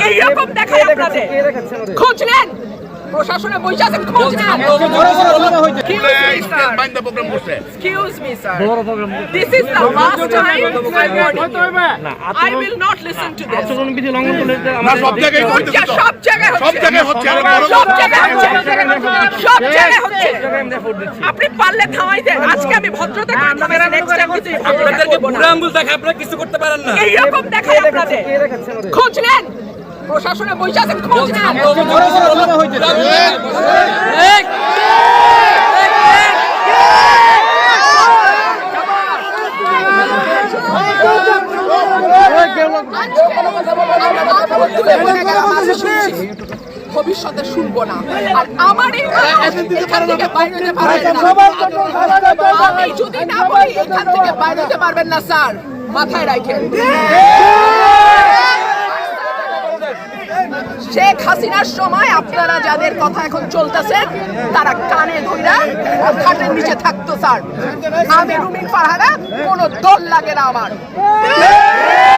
এইরকম দেখায় আপনাদের খোঁজ নেন প্রশাসনে বসে আছেন খোঁজ নেন Excuse me, sir. This is the last time I'm warning you. I will not listen to this. সব জায়গায় করতেছে তো। সব জায়গায় সব জায়গায় হচ্ছে আরে বড় সব জায়গায় হচ্ছে সব জায়গায় হচ্ছে আপনি পারলে থামাই দেন আজকে আমি ভদ্রতা করে থামাইছি নেক্সট টাইম কিছু আপনাদেরকে বুড়া আঙ্গুল দেখায় আপনারা কিছু করতে পারেন না। এইরকম দেখায় আপনাদের খোঁজ নেন প্রশাসনে বসে আছেন খোঁজ নেন ভবিষ্যতে শুনবো না আর আমার এখান থেকে বাইরে হতে পারবেন না আমি যদি না বলি এখান থেকে বাইরে হতে পারবেন না স্যার মাথায় রাখেন শেখ হাসিনার সময় আপনারা যাদের কথা এখন চলতেছে তারা কানে ধইরা খাটের নিচে থাকতো স্যার আমি রুমিন ফারহানা কোনো দল লাগে না আমার